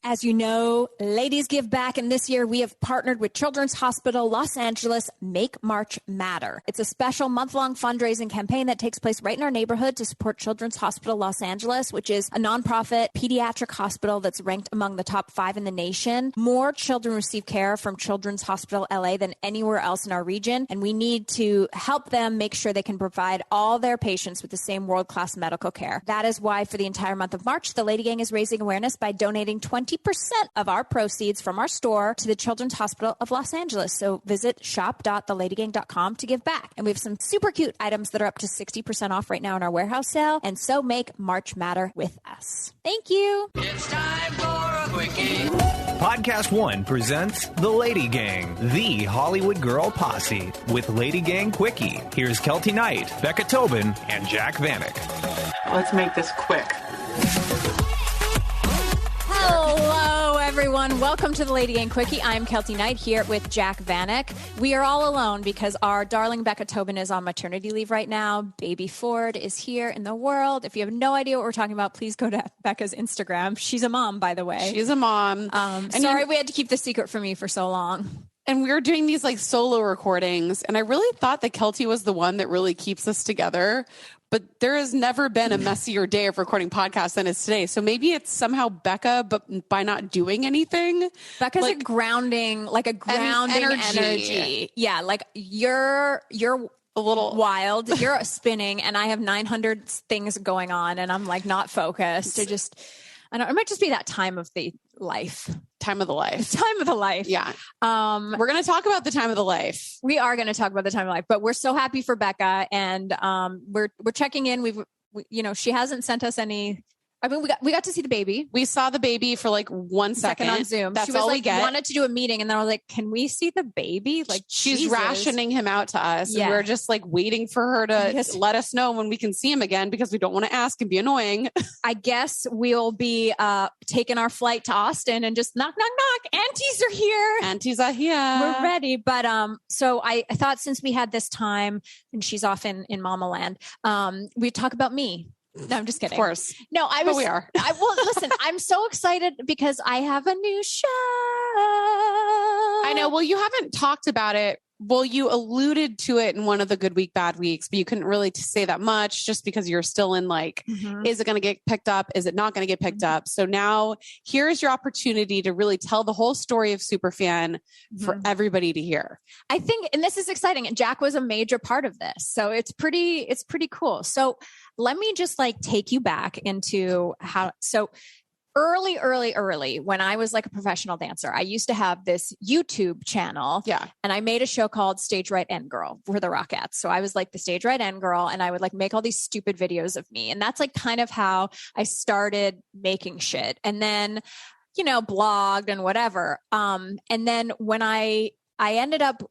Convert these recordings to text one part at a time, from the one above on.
As you know, ladies give back, and this year we have partnered with Children's Hospital Los Angeles Make March Matter. It's a special month-long fundraising campaign that takes place right in our neighborhood to support Children's Hospital Los Angeles, which is a nonprofit pediatric hospital that's ranked among the top 5 in the nation. More children receive care from Children's Hospital LA than anywhere else in our region, and we need to help them make sure they can provide all their patients with the same world-class medical care. That is why for the entire month of March, the LadyGang is raising awareness by donating 20% of our proceeds from our store to the Children's Hospital of Los Angeles. So visit shop.theladygang.com to give back. And we have some super cute items that are up to 60% off right now in our warehouse sale. And so make March Matter with us. Thank you. It's time for a Quickie. Podcast One presents The Lady Gang, the Hollywood girl posse, with LadyGang Quickie. Here's Keltie Knight, Becca Tobin, and Jack Vanek. Let's make this quick. Hello, everyone. Welcome to the LadyGang Quickie. I'm Keltie Knight here with Jack Vanek. We are all alone because our darling Becca Tobin is on maternity leave right now. Baby Ford is here in the world. If you have no idea what we're talking about, please go to Becca's Instagram. She's a mom, by the way. She's a mom. Sorry we had to keep the secret from you for so long. And we were doing these like solo recordings, and I really thought that Keltie was the one that really keeps us together. But there has never been a messier day of recording podcasts than is today. So maybe it's somehow Becca, but by not doing anything. Becca's like a grounding energy. Yeah, like you're a little wild. You're spinning, and I have 900 things going on, and I'm like not focused. It might just be that time of the life. Time of the life. Time of the life. Yeah. We're going to talk about the time of the life. We are going to talk about the time of life, but we're so happy for Becca, and we're checking in. She hasn't sent us any. I mean, we got to see the baby. We saw the baby for like 1 second on Zoom. That's she was all like, we get. Wanted to do a meeting, and then I was like, "Can we see the baby?" Like she's Jesus. rationing him out to us, Yeah. and we're just like waiting for her to let us know when we can see him again because we don't want to ask and be annoying. I guess we'll be taking our flight to Austin and just knock, knock, knock. Aunties are here. Aunties are here. We're ready. But so I thought since we had this time and she's off in Mama Land, we'd talk about me. No, I'm just kidding. Of course. No, we are. Listen, I'm so excited because I have a new show. I know. Well, you haven't talked about it. Well, you alluded to it in one of the Good Week, Bad Weeks, but you couldn't really say that much just because you're still in like, is it going to get picked up? Is it not going to get picked up? So now here's your opportunity to really tell the whole story of Superfan for everybody to hear. I think, and this is exciting, and Jack was a major part of this. So it's pretty cool. So let me just like take you back into early, when I was like a professional dancer, I used to have this YouTube channel. Yeah. And I made a show called Stage Right End Girl for the Rockettes. So I was like the Stage Right End Girl, and I would like make all these stupid videos of me. And that's like kind of how I started making shit. And then, blogged and whatever. And then when I ended up,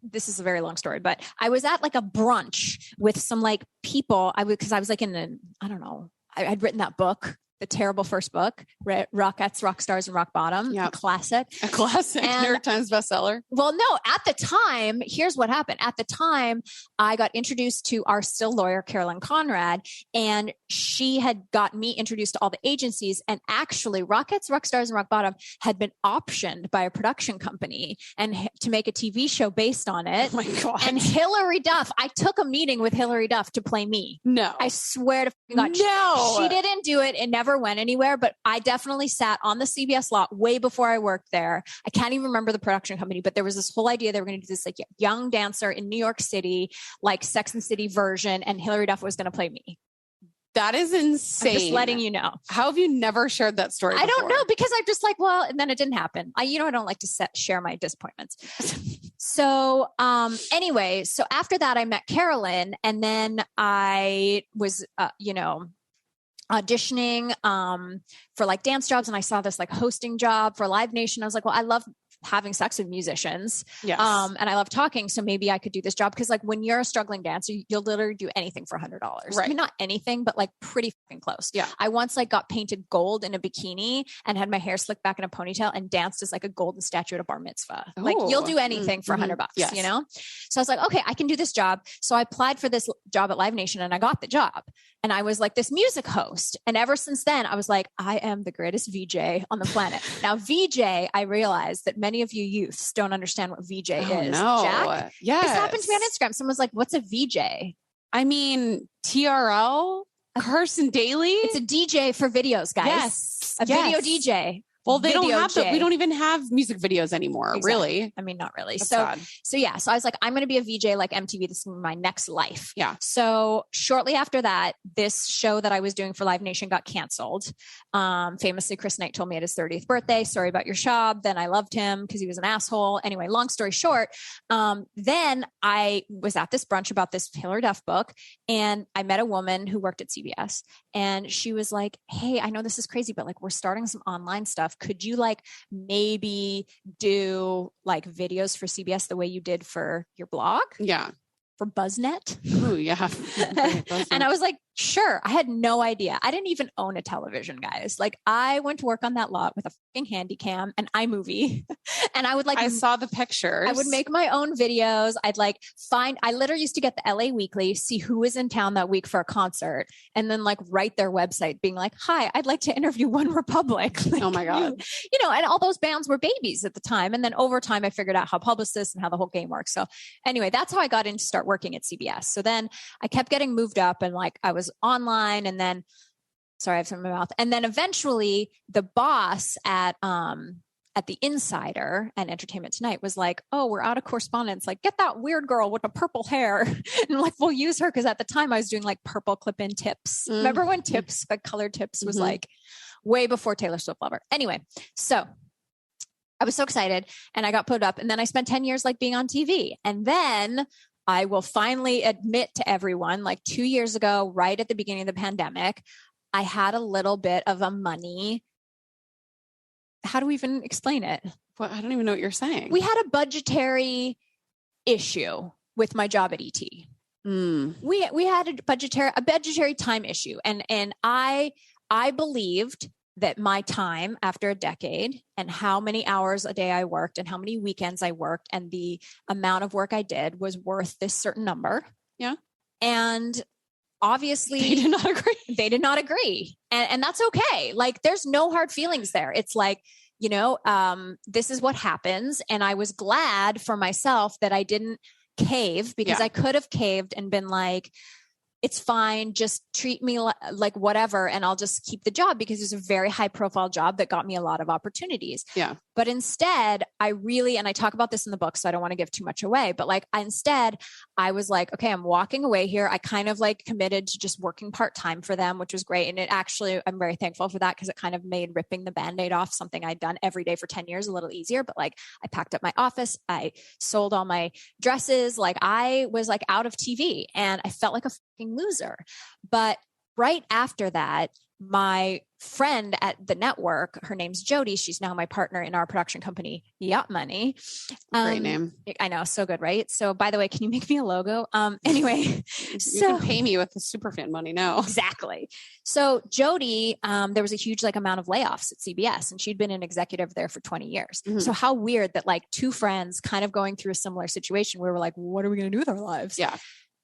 this is a very long story, but I was at like a brunch with some like people. Because I was like I'd written that book, the terrible first book, Rockettes, Rock Stars, and Rock Bottom, a classic. A classic, New York Times bestseller. Well, no, at the time, here's what happened. At the time, I got introduced to our still lawyer, Carolyn Conrad, and she had got me introduced to all the agencies. And actually, Rockettes, Rock Stars, and Rock Bottom had been optioned by a production company and to make a TV show based on it. Oh my God. And Hilary Duff, I took a meeting with Hilary Duff to play me. No. I swear to God. No. She didn't do it. It never went anywhere, but I definitely sat on the CBS lot way before I worked there. I can't even remember the production company, but there was this whole idea they were going to do this like young dancer in New York City, like Sex and City version, and Hilary Duff was going to play me. That is insane. I'm just letting you know. How have you never shared that story before? I don't know, because I'm just like, well, and then it didn't happen. I don't like to share my disappointments. So anyway, so after that, I met Carolyn, and then I was, auditioning for like dance jobs, and I saw this like hosting job for Live Nation. I was like, well, I love having sex with musicians. Yes. And I love talking. So maybe I could do this job. Cause like when you're a struggling dancer, you'll literally do anything for $100. Right. I mean, not anything, but like pretty fucking close. Yeah. I once like got painted gold in a bikini and had my hair slicked back in a ponytail and danced as like a golden statue at a bar mitzvah. Oh. Like you'll do anything for $100, Yes. you know? So I was like, okay, I can do this job. So I applied for this job at Live Nation and I got the job. And I was like this music host. And ever since then, I was like, I am the greatest VJ on the planet. Now, VJ, I realized that many of you youths don't understand what VJ is. No. Jack? Yes. This happened to me on Instagram. Someone's like, what's a VJ? I mean, TRL, Carson Daly. It's a DJ for videos, guys. Yes. A video DJ. Well, they don't Video have J. we don't even have music videos anymore, Exactly. really. I mean, not really. That's So sad. So I was like, I'm going to be a VJ like MTV. This is my next life. Yeah. So shortly after that, this show that I was doing for Live Nation got canceled. Famously, Chris Knight told me at his 30th birthday, sorry about your job. Then I loved him because he was an asshole. Anyway, long story short, then I was at this brunch about this Hilary Duff book and I met a woman who worked at CBS and she was like, hey, I know this is crazy, but like we're starting some online stuff. Could you like maybe do like videos for CBS the way you did for your blog? Yeah. For BuzzNet? Ooh, yeah. And I was like, sure. I had no idea. I didn't even own a television, guys. Like I went to work on that lot with a fucking handy cam and iMovie. And I would like, I saw the pictures. I would make my own videos. I'd like I literally used to get the LA Weekly, see who was in town that week for a concert, and then like write their website being like, hi, I'd like to interview One Republic. Like, oh my God. you know, and all those bands were babies at the time. And then over time, I figured out how publicists and how the whole game works. So anyway, that's how I got in to start working at CBS. So then I kept getting moved up and like I was online and then, sorry, I have something in my mouth. And then eventually the boss at the Insider and Entertainment Tonight was like, oh, we're out of correspondence. Like, get that weird girl with the purple hair. And like, we'll use her. Cause at the time I was doing like purple clip-in tips. Remember when tips, like colored tips was like way before Taylor Swift Lover. Anyway, so I was so excited and I got put up and then I spent 10 years like being on TV. And then I will finally admit to everyone, like 2 years ago, right at the beginning of the pandemic, I had a little bit of a money. How do we even explain it? Well, I don't even know what you're saying. We had a budgetary issue with my job at ET. We had a budgetary time issue. And I believed that my time after a decade and how many hours a day I worked and how many weekends I worked and the amount of work I did was worth this certain number. Yeah. And obviously they did not agree. They did not agree. And that's okay. Like there's no hard feelings there. It's like, you know, this is what happens. And I was glad for myself that I didn't cave because I could have caved and been like, it's fine. Just treat me like whatever. And I'll just keep the job because it's a very high profile job that got me a lot of opportunities. Yeah. But instead and I talk about this in the book, so I don't want to give too much away, but like I was like, okay, I'm walking away here. I kind of like committed to just working part-time for them, which was great. And it actually, I'm very thankful for that because it kind of made ripping the Band-Aid off something I'd done every day for 10 years a little easier. But like I packed up my office, I sold all my dresses. Like I was like out of TV and I felt like a fucking loser. But right after that, my friend at the network, her name's Jody. She's now my partner in our production company, Yacht Money. Great name. I know. So good, right? So by the way, can you make me a logo? Anyway, you can pay me with the Superfan money now. Exactly. So Jody, there was a huge like amount of layoffs at CBS and she'd been an executive there for 20 years. Mm-hmm. So how weird that like two friends kind of going through a similar situation where we're like, what are we going to do with our lives? Yeah.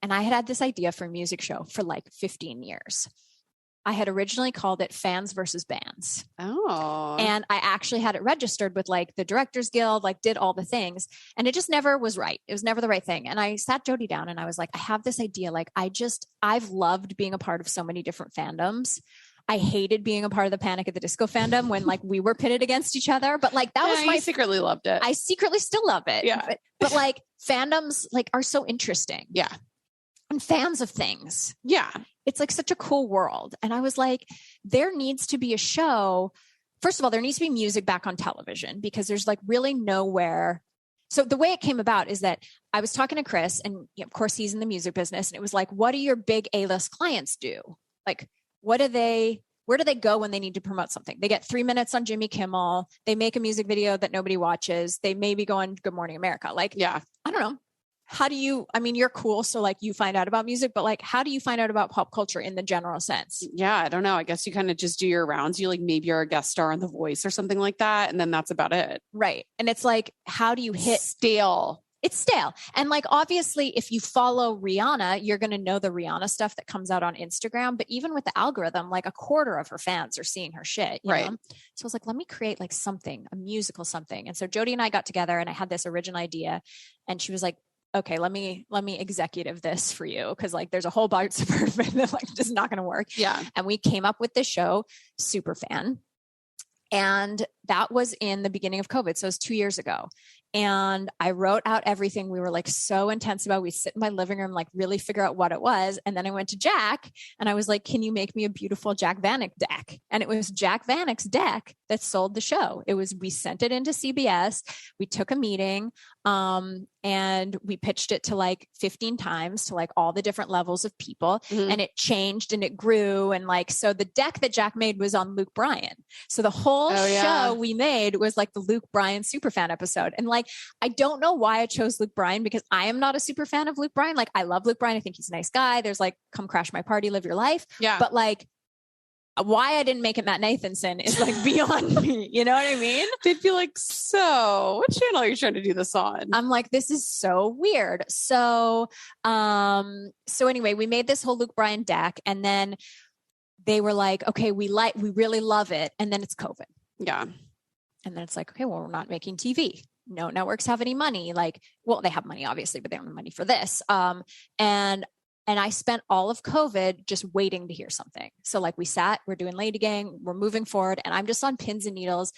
And I had this idea for a music show for like 15 years. I had originally called it Fans versus Bands. Oh. And I actually had it registered with like the Directors Guild, like did all the things. And it just never was right. It was never the right thing. And I sat Jody down and I was like, I have this idea. Like I've loved being a part of so many different fandoms. I hated being a part of the Panic at the Disco fandom when like we were pitted against each other, but like that was I secretly loved it. I secretly still love it. Yeah. But like fandoms like are so interesting. Yeah. And fans of things. Yeah. It's like such a cool world. And I was like, there needs to be a show. First of all, there needs to be music back on television because there's like really nowhere. So the way it came about is that I was talking to Chris and of course he's in the music business. And it was like, what do your big A-list clients do? Like, what do they where do they go when they need to promote something? They get 3 minutes on Jimmy Kimmel. They make a music video that nobody watches. They maybe go on Good Morning America. Like, I don't know. How do you, I mean, you're cool. So like you find out about music, but like, how do you find out about pop culture in the general sense? Yeah. I don't know. I guess you kind of just do your rounds. You like, maybe you're a guest star on The Voice or something like that. And then that's about it. Right. And it's like, how do you hit stale? It's stale. And like, obviously if you follow Rihanna, you're going to know the Rihanna stuff that comes out on Instagram, but even with the algorithm, like a quarter of her fans are seeing her shit. You know? So I was like, let me create like something, a musical something. And so Jody and I got together and I had this original idea and she was like, okay, let me executive this for you. Cause like there's a whole bunch of Superfan that like just not going to work. Yeah. And we came up with this show, Superfan. And that was in the beginning of COVID. So it was 2 years ago. And I wrote out everything. We were like so intense about it. We sit in my living room, like really figure out what it was. And then I went to Jack and I was like, can you make me a beautiful Jack Vanek deck? And it was Jack Vanek's deck that sold the show. We sent it into CBS. We took a meeting and we pitched it to like 15 times to like all the different levels of people. And it changed and it grew. And like, so the deck that Jack made was on Luke Bryan. So the whole show we made was like the Luke Bryan Superfan episode. And like, I don't know why I chose Luke Bryan because I am not a super fan of Luke Bryan. Like I love Luke Bryan. I think he's a nice guy. There's like, come crash my party, live your life. Yeah. But like, why I didn't make it Matt Nathanson is like beyond me. You know what I mean? They'd be like, so what channel are you trying to do this on? I'm like, this is so weird. So anyway, we made this whole Luke Bryan deck and then they were like, okay, we really love it. And then it's COVID. Yeah. And then it's like, okay, well, we're not making TV. No networks have any money. Like, well, they have money obviously, but they don't have money for this. And I spent all of COVID just waiting to hear something. So like we're doing LadyGang, we're moving forward and I'm just on pins and needles.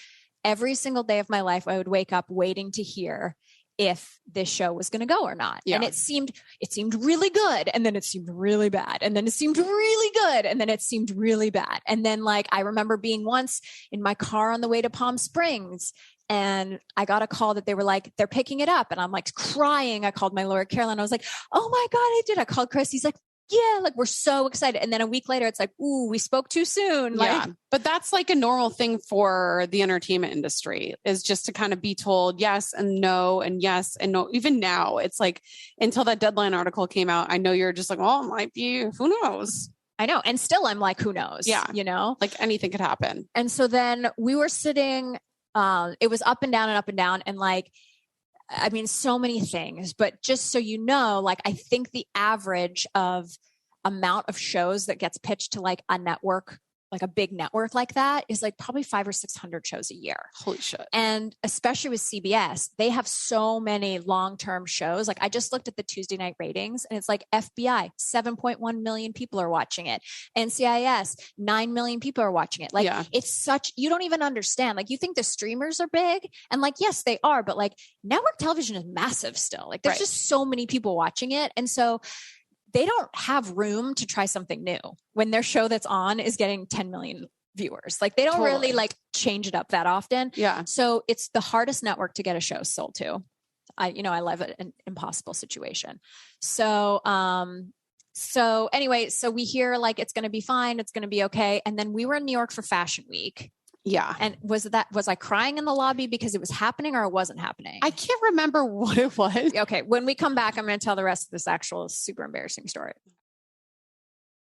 Every single day of my life, I would wake up waiting to hear if this show was going to go or not. Yeah. And it seemed really good. And then it seemed really bad. And then it seemed really good. And then it seemed really bad. And then like, I remember being once in my car on the way to Palm Springs and I got a call that they were like, they're picking it up. And I'm like crying. I called my lawyer, Caroline. I was like, oh my God, I did. I called Chris. He's like, yeah, like we're so excited. And then a week later, it's like, ooh, we spoke too soon. Yeah. But that's like a normal thing for the entertainment industry is just to kind of be told yes and no and yes and no. Even now, it's like until that Deadline article came out, I know you're just like, well, it might be, who knows? I know. And still I'm like, who knows? Yeah. You know, like anything could happen. And so then we were sitting, it was up and down and up and down. And like, I mean, so many things, but just so you know, like, I think the average of amount of shows that gets pitched to like a network, like a big network like that is like probably 500 or 600 shows a year. Holy shit. And especially with CBS, they have so many long-term shows. Like I just looked at the Tuesday night ratings and it's like FBI, 7.1 million people are watching it. NCIS, 9 million people are watching it. Like it's such, you don't even understand. Like you think the streamers are big and like, yes, they are, but like network television is massive still. Like there's just so many people watching it. And so they don't have room to try something new when their show that's on is getting 10 million viewers. Like they don't really like change it up that often. Yeah. So it's the hardest network to get a show sold to. I love it, an impossible situation. So anyway, so we hear like, it's going to be fine. It's going to be okay. And then we were in New York for Fashion Week. Yeah. And was I crying in the lobby because it was happening or it wasn't happening? I can't remember what it was. Okay. When we come back, I'm going to tell the rest of this actual super embarrassing story.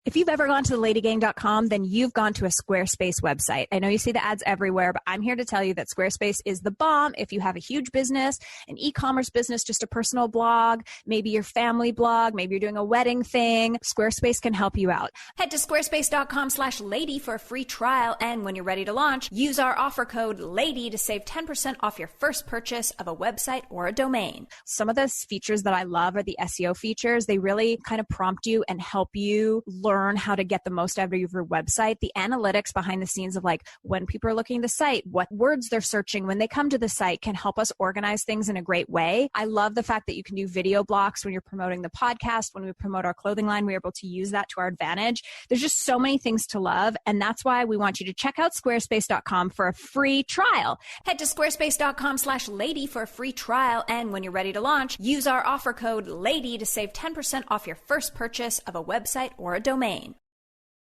If you've ever gone to LadyGang.com, then you've gone to a Squarespace website. I know you see the ads everywhere, but I'm here to tell you that Squarespace is the bomb. If you have a huge business, an e-commerce business, just a personal blog, maybe your family blog, maybe you're doing a wedding thing, Squarespace can help you out. Head to squarespace.com/lady for a free trial. And when you're ready to launch, use our offer code LADY to save 10% off your first purchase of a website or a domain. Some of those features that I love are the SEO features. They really kind of prompt you and help you learn how to get the most out of your website. The analytics behind the scenes of like when people are looking at the site, what words they're searching when they come to the site can help us organize things in a great way. I love the fact that you can do video blocks when you're promoting the podcast. When we promote our clothing line, we're able to use that to our advantage. There's just so many things to love. And that's why we want you to check out squarespace.com for a free trial. Head to squarespace.com/lady for a free trial. And when you're ready to launch, use our offer code LADY to save 10% off your first purchase of a website or a domain.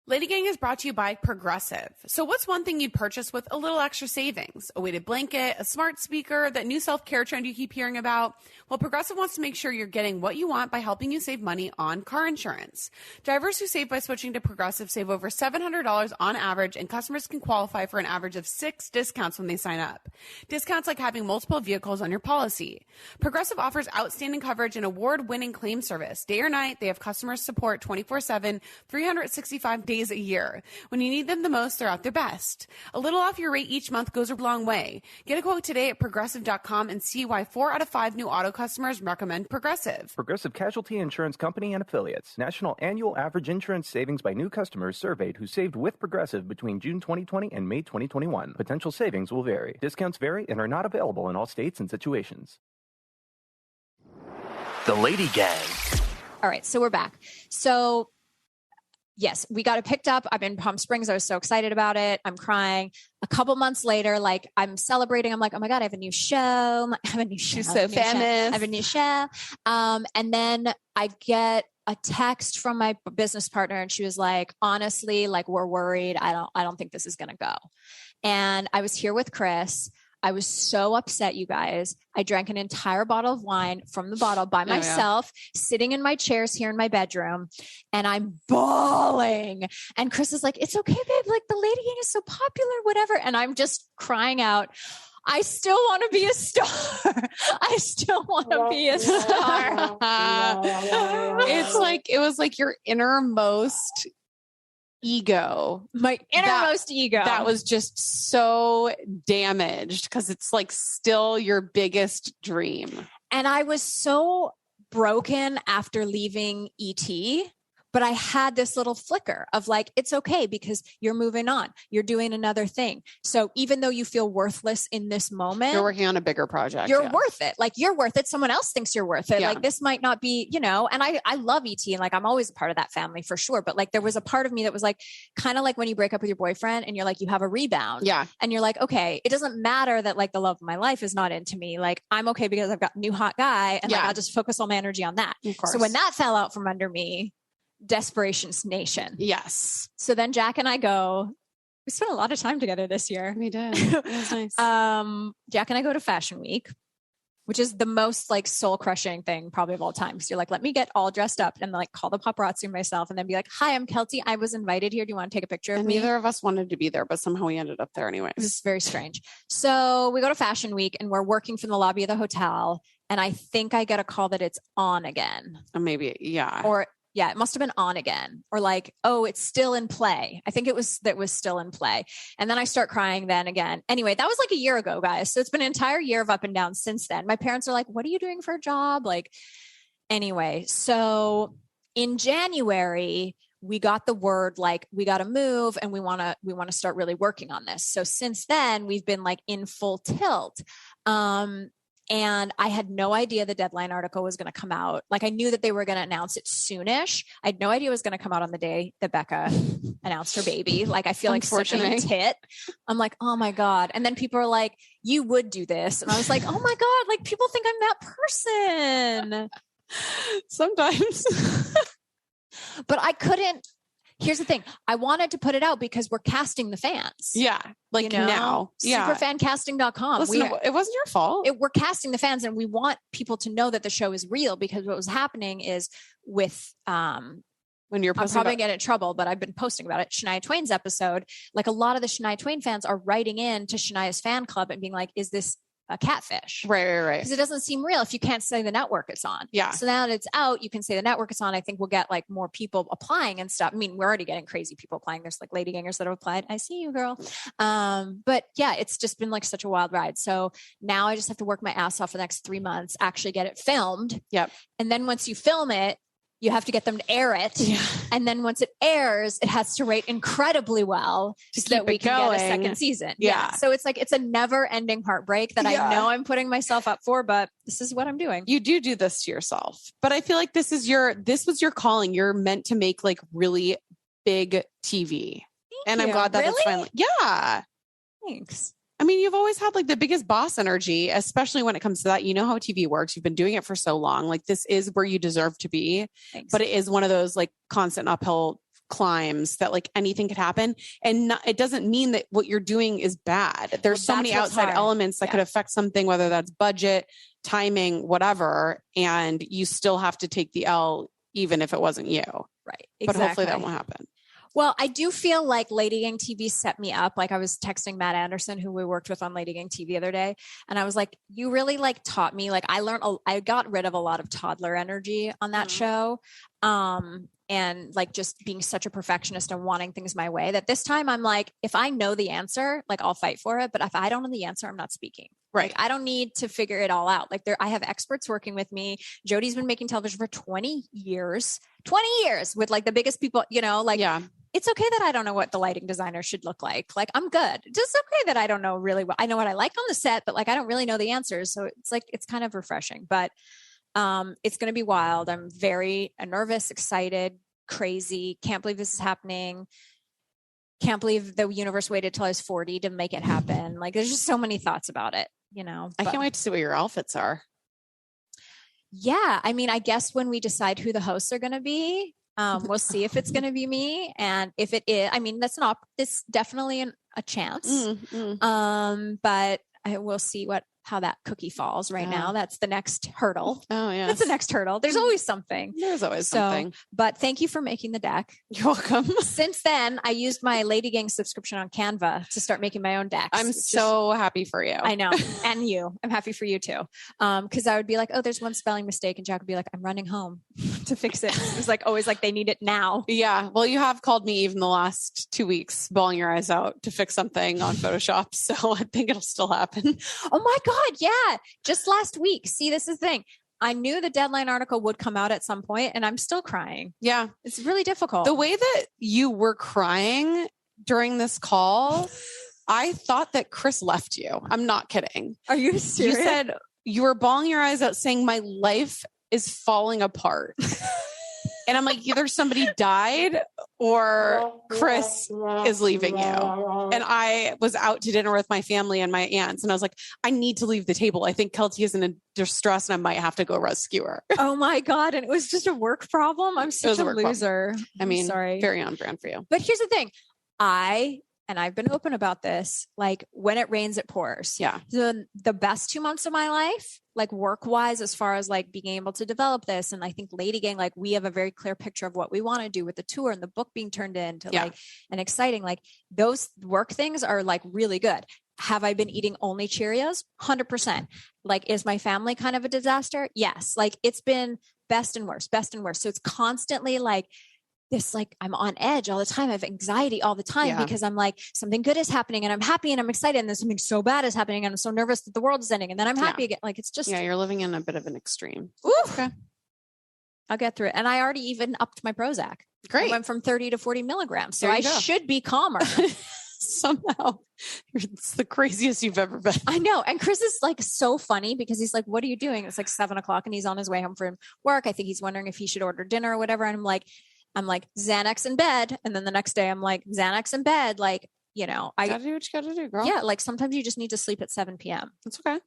LadyGang is brought to you by Progressive. So what's one thing you'd purchase with a little extra savings? A weighted blanket, a smart speaker, that new self-care trend you keep hearing about? Well, Progressive wants to make sure you're getting what you want by helping you save money on car insurance. Drivers who save by switching to Progressive save over $700 on average, and customers can qualify for an average of 6 discounts when they sign up. Discounts like having multiple vehicles on your policy. Progressive offers outstanding coverage and award-winning claim service. Day or night, they have customer support 24/7, 365 days a year. When you need them the most, they're at their best. A little off your rate each month goes a long way. Get a quote today at Progressive.com and see why 4 out of 5 new auto customers recommend Progressive. Progressive Casualty Insurance Company and Affiliates. National annual average insurance savings by new customers surveyed who saved with Progressive between June 2020 and May 2021. Potential savings will vary. Discounts vary and are not available in all states and situations. The Lady Gang. All right, so we're back. So yes, we got it picked up. I'm in Palm Springs. I was so excited about it. I'm crying. A couple months later, like I'm celebrating. I'm like, oh my God, I have a new show. I have a new show. She's so famous. I have a new show. And then I get a text from my business partner, and she was like, honestly, like we're worried. I don't think this is going to go. And I was here with Chris. I was so upset, you guys. I drank an entire bottle of wine from the bottle by myself, sitting in my chairs here in my bedroom, and I'm bawling. And Chris is like, it's okay, babe. Like the Lady Gang is so popular, whatever. And I'm just crying out, I still want to be a star. I still want to be a star. It's like, it was like your innermost ego, my innermost ego that was just so damaged because it's like still your biggest dream. And I was so broken after leaving ET, but I had this little flicker of like, it's okay because you're moving on. You're doing another thing. So even though you feel worthless in this moment, you're working on a bigger project. You're worth it. Like you're worth it. Someone else thinks you're worth it. Yeah. Like this might not be, you know, and I love ET and like, I'm always a part of that family for sure. But like, there was a part of me that was like, kind of like when you break up with your boyfriend and you're like, you have a rebound. Yeah. And you're like, okay, it doesn't matter that like the love of my life is not into me. Like I'm okay because I've got a new hot guy and like, I'll just focus all my energy on that. Of course. So when that fell out from under me, Desperation's Nation. Yes. So then Jack and I go, we spent a lot of time together this year. We did. It was nice. Jack and I go to Fashion Week, which is the most like soul crushing thing probably of all time. So you're like, let me get all dressed up and like call the paparazzi myself and then be like, hi, I'm Keltie. I was invited here. Do you want to take a picture of me? Neither of us wanted to be there, but somehow we ended up there anyways. This is very strange. So we go to Fashion Week and we're working from the lobby of the hotel. And I think I get a call that it's on again. Maybe. Yeah. Or yeah, it must have been on again, or like, oh, it's still in play. I think it was still in play. And then I start crying then again. Anyway, that was like a year ago, guys. So it's been an entire year of up and down since then. My parents are like, what are you doing for a job? Like, anyway, so in January, we got the word, like, we got to move and we want to start really working on this. So since then we've been like in full tilt. And I had no idea the Deadline article was going to come out. Like I knew that they were going to announce it soonish. I had no idea it was going to come out on the day that Becca announced her baby. Like I feel like such a tit. I'm like, oh my God. And then people are like, you would do this. And I was like, oh my God, like people think I'm that person. Sometimes. But I couldn't. Here's the thing. I wanted to put it out because we're casting the fans. Yeah. Like you know? Now. Yeah. Superfancasting.com. Listen, it wasn't your fault. We're casting the fans and we want people to know that the show is real because what was happening is with, when you're posting I'm probably getting in trouble, but I've been posting about it. Shania Twain's episode, like a lot of the Shania Twain fans are writing in to Shania's fan club and being like, is this a catfish? Right. Because it doesn't seem real if you can't say the network it's on. Yeah. So now that it's out, you can say the network it's on. I think we'll get like more people applying and stuff. I mean, we're already getting crazy people applying. There's like lady gangers that have applied. I see you, girl. But yeah, it's just been like such a wild ride. So now I just have to work my ass off for the next 3 months, actually get it filmed. Yep. And then once you film it, you have to get them to air it. Yeah. And then once it airs, it has to rate incredibly well so that we can get a second season. Yeah. So it's like, it's a never ending heartbreak that I know I'm putting myself up for, but this is what I'm doing. You do this to yourself, but I feel like this was your calling. You're meant to make like really big TV. And I'm glad that it's finally, yeah. Thanks. I mean, you've always had like the biggest boss energy, especially when it comes to that. You know how TV works. You've been doing it for so long. Like this is where you deserve to be. Thanks. But it is one of those like constant uphill climbs that like anything could happen. And it doesn't mean that what you're doing is bad. There's so many outside elements that could affect something, whether that's budget, timing, whatever. And you still have to take the L, even if it wasn't you. Right. Exactly. But hopefully that won't happen. Well, I do feel like LadyGang TV set me up. Like I was texting Matt Anderson, who we worked with on LadyGang TV the other day. And I was like, you really like taught me, like I got rid of a lot of toddler energy on that show. And like just being such a perfectionist and wanting things my way, that this time I'm like, if I know the answer, like I'll fight for it. But if I don't know the answer, I'm not speaking. Right. Like, I don't need to figure it all out. Like I have experts working with me. Jody's been making television for 20 years with like the biggest people, you know, like, it's okay that I don't know what the lighting designer should look like. Like I'm good. It's just okay that I don't know really what I know what I like on the set, but like, I don't really know the answers. So it's like, it's kind of refreshing, but it's going to be wild. I'm very nervous, excited, crazy. Can't believe this is happening. Can't believe the universe waited till I was 40 to make it happen. Like there's just so many thoughts about it, you know. I can't wait to see what your outfits are. Yeah. I mean, I guess when we decide who the hosts are going to be, we'll see if it's going to be me. And if it is, I mean, that's definitely a chance. But I will see how that cookie falls right now. That's the next hurdle. Oh yeah. That's the next hurdle. There's always something. There's always something. But thank you for making the deck. You're welcome. Since then, I used my LadyGang subscription on Canva to start making my own decks. I'm so happy for you. I know. And you. I'm happy for you too. Cause I would be like, oh, there's one spelling mistake. And Jack would be like, I'm running home to fix it. It was like always like they need it now. Yeah. Well, you have called me even the last 2 weeks, bawling your eyes out to fix something on Photoshop. So I think it'll still happen. Oh my God. Yeah. Just last week. See, this is the thing. I knew the deadline article would come out at some point and I'm still crying. Yeah. It's really difficult. The way that you were crying during this call, I thought that Chris left you. I'm not kidding. Are you serious? You said you were bawling your eyes out saying my life is falling apart. And I'm like, either somebody died or Chris is leaving you. And I was out to dinner with my family and my aunts. And I was like, I need to leave the table. I think Keltie is in distress and I might have to go rescue her. Oh my God. And it was just a work problem. I'm such a loser. Problem. I mean, sorry. Very on brand for you. But here's the thing. I've been open about this, like when it rains, it pours. Yeah. The best 2 months of my life, like work wise, as far as like being able to develop this. And I think LadyGang, like we have a very clear picture of what we want to do with the tour and the book being turned into like an exciting, like those work things are like really good. Have I been eating only Cheerios? 100%. Like, is my family kind of a disaster? Yes. Like it's been best and worst. So it's constantly like, this, like I'm on edge all the time. I have anxiety all the time because I'm like, something good is happening and I'm happy and I'm excited. And then something so bad is happening and I'm so nervous that the world is ending. And then I'm happy again. Like, it's just, you're living in a bit of an extreme. Okay. I'll get through it. And I already even upped my Prozac. Great. I went from 30 to 40 milligrams. So I should be calmer. Somehow it's the craziest you've ever been. I know. And Chris is like so funny because he's like, what are you doing? It's like 7:00 and he's on his way home from work. I think he's wondering if he should order dinner or whatever. And I'm like Xanax in bed. And then the next day I'm like Xanax in bed. Like, you know, I gotta do what you gotta do, girl. Yeah. Like sometimes you just need to sleep at 7 p.m. That's okay.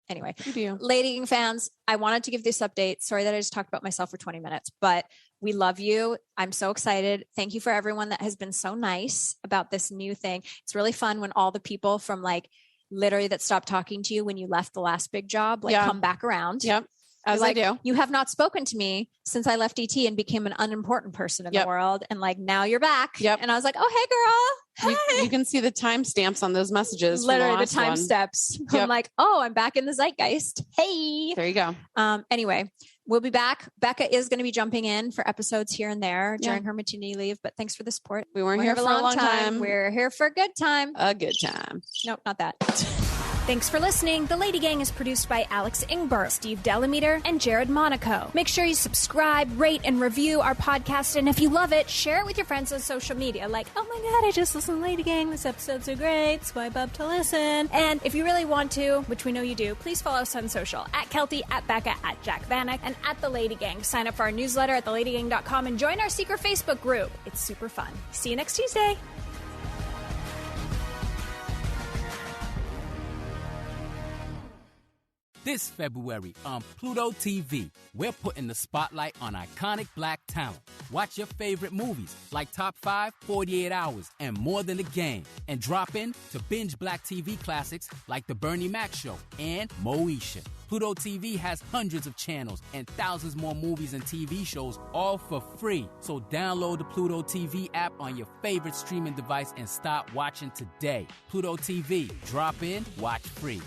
Anyway, you do. LadyGang fans, I wanted to give this update. Sorry that I just talked about myself for 20 minutes, but we love you. I'm so excited. Thank you for everyone that has been so nice about this new thing. It's really fun when all the people from like literally that stopped talking to you when you left the last big job, like come back around. Yep. As I do. You have not spoken to me since I left ET and became an unimportant person in the world. And like, now you're back. Yep. And I was like, oh, hey girl. Hi. You can see the timestamps on those messages. Literally the time steps. Yep. I'm like, oh, I'm back in the zeitgeist. Hey, there you go. Anyway, we'll be back. Becca is going to be jumping in for episodes here and there during her maternity leave, but thanks for the support. We're here for a long time. We're here for a good time. A good time. Nope, not that. Thanks for listening. The LadyGang is produced by Alex Ingber, Steve Delameter, and Jared Monaco. Make sure you subscribe, rate, and review our podcast. And if you love it, share it with your friends on social media. Like, oh my God, I just listened to LadyGang. This episode's so great. Swipe up to listen. And if you really want to, which we know you do, please follow us on social. At Keltie, at Becca, at Jack Vanek, and at The LadyGang. Sign up for our newsletter at theladygang.com and join our secret Facebook group. It's super fun. See you next Tuesday. This February on Pluto TV, we're putting the spotlight on iconic Black talent. Watch your favorite movies like Top 5, 48 Hours, and More Than a Game. And drop in to binge Black TV classics like The Bernie Mac Show and Moesha. Pluto TV has hundreds of channels and thousands more movies and TV shows, all for free. So download the Pluto TV app on your favorite streaming device and start watching today. Pluto TV, drop in, watch free.